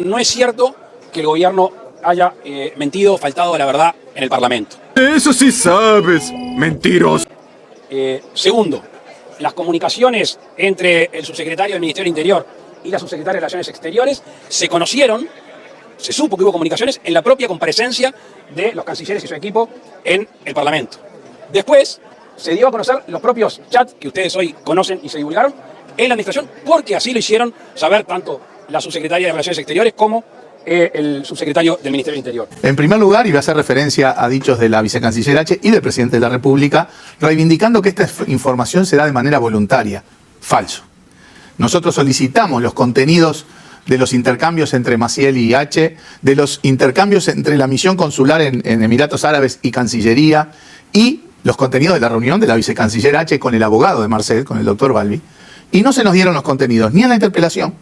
No es cierto que el gobierno haya mentido o faltado a la verdad en el Parlamento. Eso sí sabes, mentiroso. Segundo, las comunicaciones entre el subsecretario del Ministerio del Interior y la subsecretaria de Relaciones Exteriores se conocieron, se supo que hubo comunicaciones en la propia comparecencia de los cancilleres y su equipo en el Parlamento. Después se dio a conocer los propios chats que ustedes hoy conocen y se divulgaron en la administración, porque así lo hicieron saber tanto la subsecretaria de Relaciones Exteriores como el subsecretario del Ministerio del Interior. En primer lugar, iba a hacer referencia a dichos de la vicecanciller H y del presidente de la República, reivindicando que esta información se da de manera voluntaria. Falso. Nosotros solicitamos los contenidos de los intercambios entre Maciel y H, de los intercambios entre la misión consular en Emiratos Árabes y Cancillería, y los contenidos de la reunión de la vicecanciller H con el abogado de Marcet, con el doctor Balbi, y no se nos dieron los contenidos ni en la interpelación,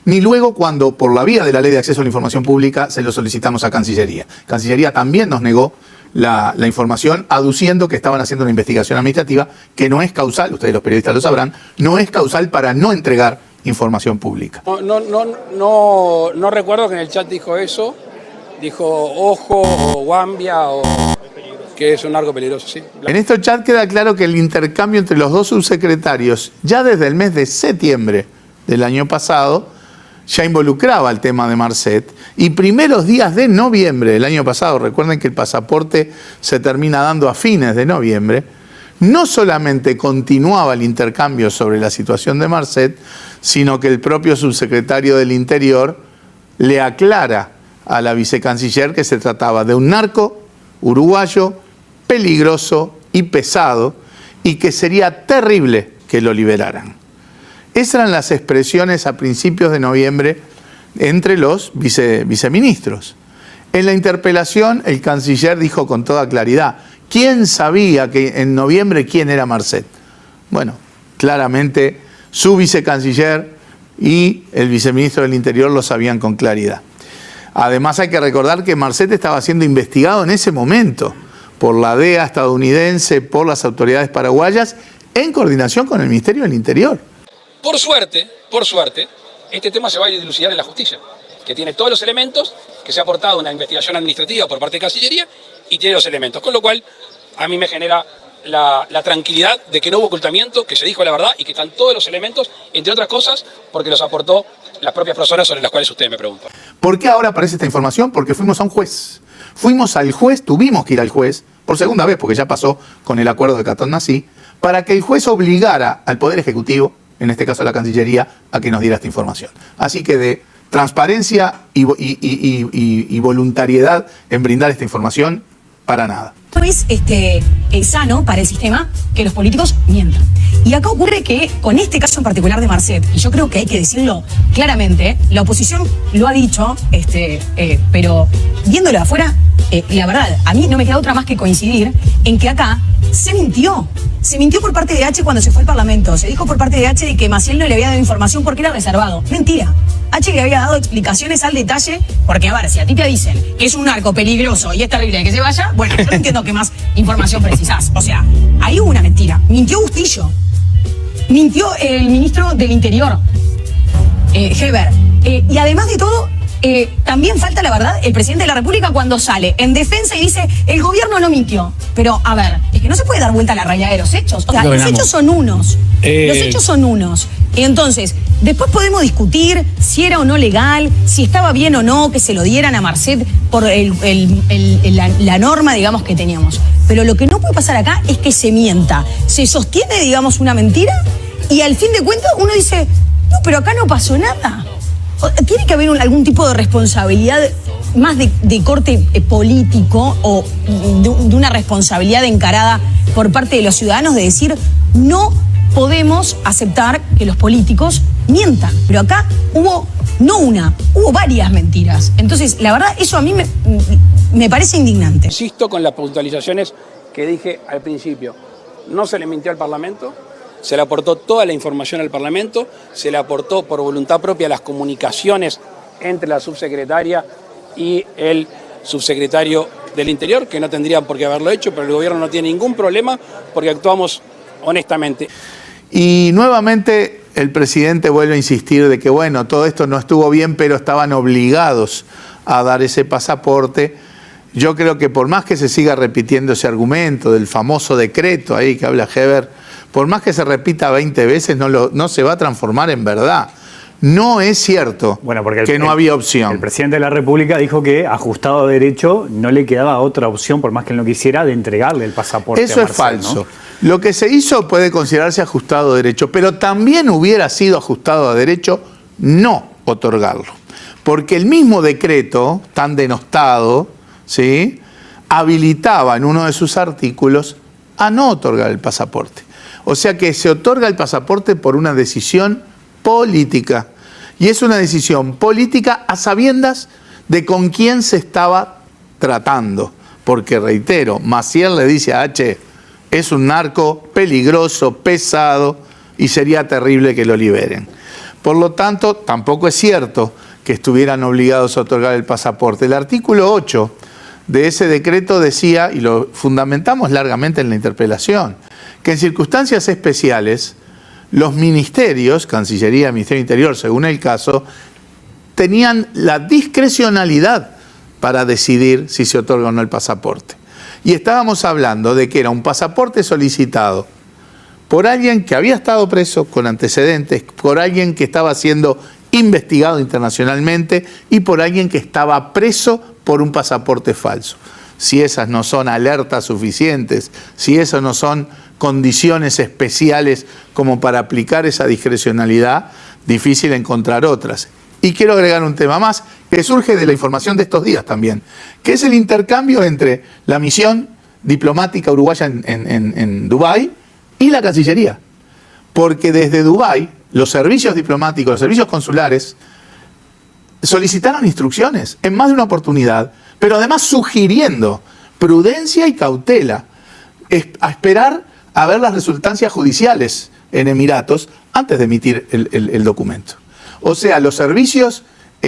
ni luego cuando, por la vía de la Ley de Acceso a la Información Pública, se lo solicitamos a Cancillería. Cancillería también nos negó la información, aduciendo que estaban haciendo una investigación administrativa que no es causal, ustedes los periodistas lo sabrán, no es causal para no entregar información pública. No recuerdo que en el chat dijo eso, dijo ojo o guambia o que es un narco peligroso, sí. En este chat queda claro que el intercambio entre los dos subsecretarios, ya desde el mes de septiembre del año pasado, ya involucraba el tema de Marcet, y primeros días de noviembre del año pasado, recuerden que el pasaporte se termina dando a fines de noviembre, no solamente continuaba el intercambio sobre la situación de Marcet, sino que el propio subsecretario del Interior le aclara a la vicecanciller que se trataba de un narco uruguayo peligroso y pesado, y que sería terrible que lo liberaran. Esas eran las expresiones a principios de noviembre entre los viceministros. En la interpelación, el canciller dijo con toda claridad: ¿quién sabía que en noviembre quién era Marcet? Bueno, claramente su vicecanciller y el viceministro del Interior lo sabían con claridad. Además, hay que recordar que Marcet estaba siendo investigado en ese momento por la DEA estadounidense, por las autoridades paraguayas, en coordinación con el Ministerio del Interior. Por suerte, este tema se va a dilucidar en la justicia, que tiene todos los elementos, que se ha aportado una investigación administrativa por parte de Cancillería y tiene los elementos. Con lo cual, a mí me genera la tranquilidad de que no hubo ocultamiento, que se dijo la verdad y que están todos los elementos, entre otras cosas, porque los aportó las propias personas sobre las cuales ustedes me preguntan. ¿Por qué ahora aparece esta información? Porque fuimos a un juez. Fuimos al juez, tuvimos que ir al juez, por segunda vez, porque ya pasó con el acuerdo de Catón Nasí, para que el juez obligara al Poder Ejecutivo, en este caso a la Cancillería, a que nos diera esta información. Así que de transparencia y voluntariedad en brindar esta información, para nada. No es sano para el sistema que los políticos mientan. Y acá ocurre que, con este caso en particular de Marcet, y yo creo que hay que decirlo claramente, la oposición lo ha dicho, pero viéndolo de afuera, la verdad, a mí no me queda otra más que coincidir en que acá se mintió. Se mintió por parte de H cuando se fue al Parlamento. Se dijo por parte de H de que Maciel no le había dado información porque era reservado. Mentira. H le había dado explicaciones al detalle, porque a ver, si a ti te dicen que es un narco peligroso y es terrible que se vaya, bueno, yo no entiendo qué más información precisás. O sea, ahí hubo una mentira. Mintió Bustillo. Mintió el ministro del Interior, Heber. Y además de todo, también falta, la verdad, el presidente de la República cuando sale en defensa y dice: el gobierno no mintió. Pero, a ver, es que no se puede dar vuelta a la realidad de los hechos. O sea, los hechos son unos. Los hechos son unos. Entonces, después podemos discutir si era o no legal, si estaba bien o no que se lo dieran a Marcet por la norma, digamos, que teníamos. Pero lo que no puede pasar acá es que se mienta. Se sostiene, digamos, una mentira y al fin de cuentas uno dice: no, pero acá no pasó nada. Tiene que haber algún tipo de responsabilidad más de corte político o de una responsabilidad encarada por parte de los ciudadanos de decir: no podemos aceptar que los políticos mientan. Pero acá hubo varias mentiras. Entonces, la verdad, eso a mí me parece indignante. Insisto con las puntualizaciones que dije al principio. No se le mintió al Parlamento. Se le aportó toda la información al Parlamento, se le aportó por voluntad propia las comunicaciones entre la subsecretaria y el subsecretario del Interior, que no tendrían por qué haberlo hecho, pero el gobierno no tiene ningún problema porque actuamos honestamente. Y nuevamente el presidente vuelve a insistir de que, bueno, todo esto no estuvo bien, pero estaban obligados a dar ese pasaporte. Yo creo que por más que se siga repitiendo ese argumento del famoso decreto ahí que habla Heber, por más que se repita 20 veces, no se va a transformar en verdad. No es cierto que no había opción. El presidente de la República dijo que, ajustado a derecho, no le quedaba otra opción, por más que él no quisiera, de entregarle el pasaporte Eso a Marcel, es falso. ¿no? Lo que se hizo puede considerarse ajustado a derecho, pero también hubiera sido ajustado a derecho no otorgarlo. Porque el mismo decreto, tan denostado, ¿sí?, habilitaba en uno de sus artículos a no otorgar el pasaporte. O sea que se otorga el pasaporte por una decisión política. Y es una decisión política a sabiendas de con quién se estaba tratando. Porque, reitero, Maciel le dice a H, es un narco peligroso, pesado, y sería terrible que lo liberen. Por lo tanto, tampoco es cierto que estuvieran obligados a otorgar el pasaporte. El artículo 8 de ese decreto decía, y lo fundamentamos largamente en la interpelación, que en circunstancias especiales los ministerios, Cancillería, Ministerio del Interior, según el caso, tenían la discrecionalidad para decidir si se otorga o no el pasaporte. Y estábamos hablando de que era un pasaporte solicitado por alguien que había estado preso con antecedentes, por alguien que estaba siendo investigado internacionalmente y por alguien que estaba preso por un pasaporte falso. Si esas no son alertas suficientes, si esas no son condiciones especiales como para aplicar esa discrecionalidad, difícil encontrar otras. Y quiero agregar un tema más que surge de la información de estos días también, que es el intercambio entre la misión diplomática uruguaya en Dubái y la Cancillería. Porque desde Dubái, los servicios diplomáticos, los servicios consulares, solicitaron instrucciones en más de una oportunidad, pero además sugiriendo prudencia y cautela, a esperar a ver las resultancias judiciales en Emiratos antes de emitir el documento. O sea, los servicios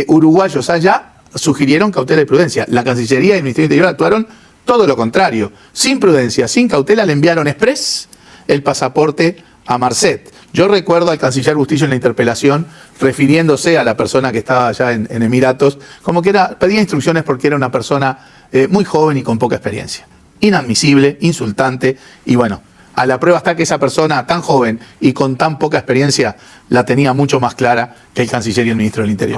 uruguayos allá sugirieron cautela y prudencia. La Cancillería y el Ministerio del Interior actuaron todo lo contrario. Sin prudencia, sin cautela, le enviaron express el pasaporte a Marcet. Yo recuerdo al canciller Bustillo en la interpelación refiriéndose a la persona que estaba allá en Emiratos, como que pedía instrucciones porque era una persona muy joven y con poca experiencia. Inadmisible, insultante, y bueno, a la prueba está que esa persona tan joven y con tan poca experiencia la tenía mucho más clara que el canciller y el ministro del Interior.